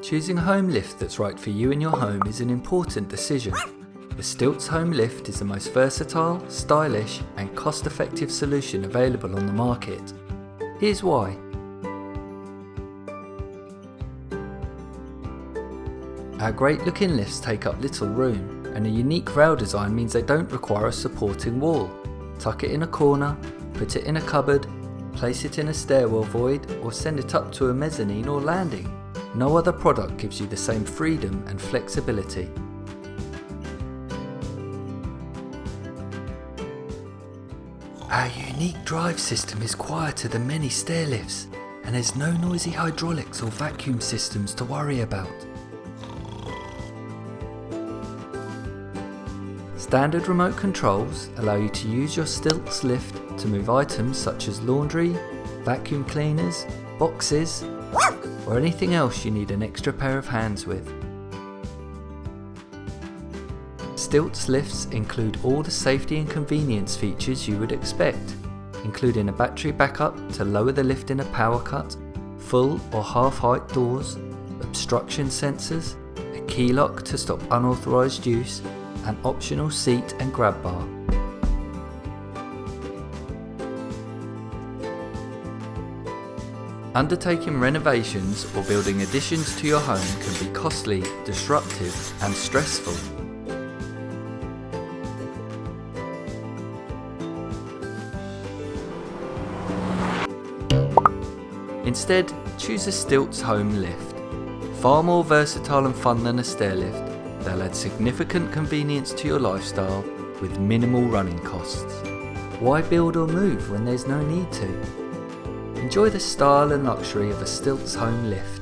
Choosing a home lift that's right for you and your home is an important decision. The Stiltz Home Lift is the most versatile, stylish and cost-effective solution available on the market. Here's why. Our great looking lifts take up little room, and a unique rail design means they don't require a supporting wall. Tuck it in a corner, put it in a cupboard, place it in a stairwell void or send it up to a mezzanine or landing. No other product gives you the same freedom and flexibility. Our unique drive system is quieter than many stair lifts, and there's no noisy hydraulics or vacuum systems to worry about. Standard remote controls allow you to use your Stiltz lift to move items such as laundry, vacuum cleaners, boxes, or anything else you need an extra pair of hands with. Stiltz lifts include all the safety and convenience features you would expect, including a battery backup to lower the lift in a power cut, full or half-height doors, obstruction sensors, a key lock to stop unauthorized use, an optional seat and grab bar. Undertaking renovations or building additions to your home can be costly, disruptive and stressful. Instead, choose a Stiltz Home Lift. Far more versatile and fun than a stair lift, they'll add significant convenience to your lifestyle with minimal running costs. Why build or move when there's no need to? Enjoy the style and luxury of a Stiltz Home Lift.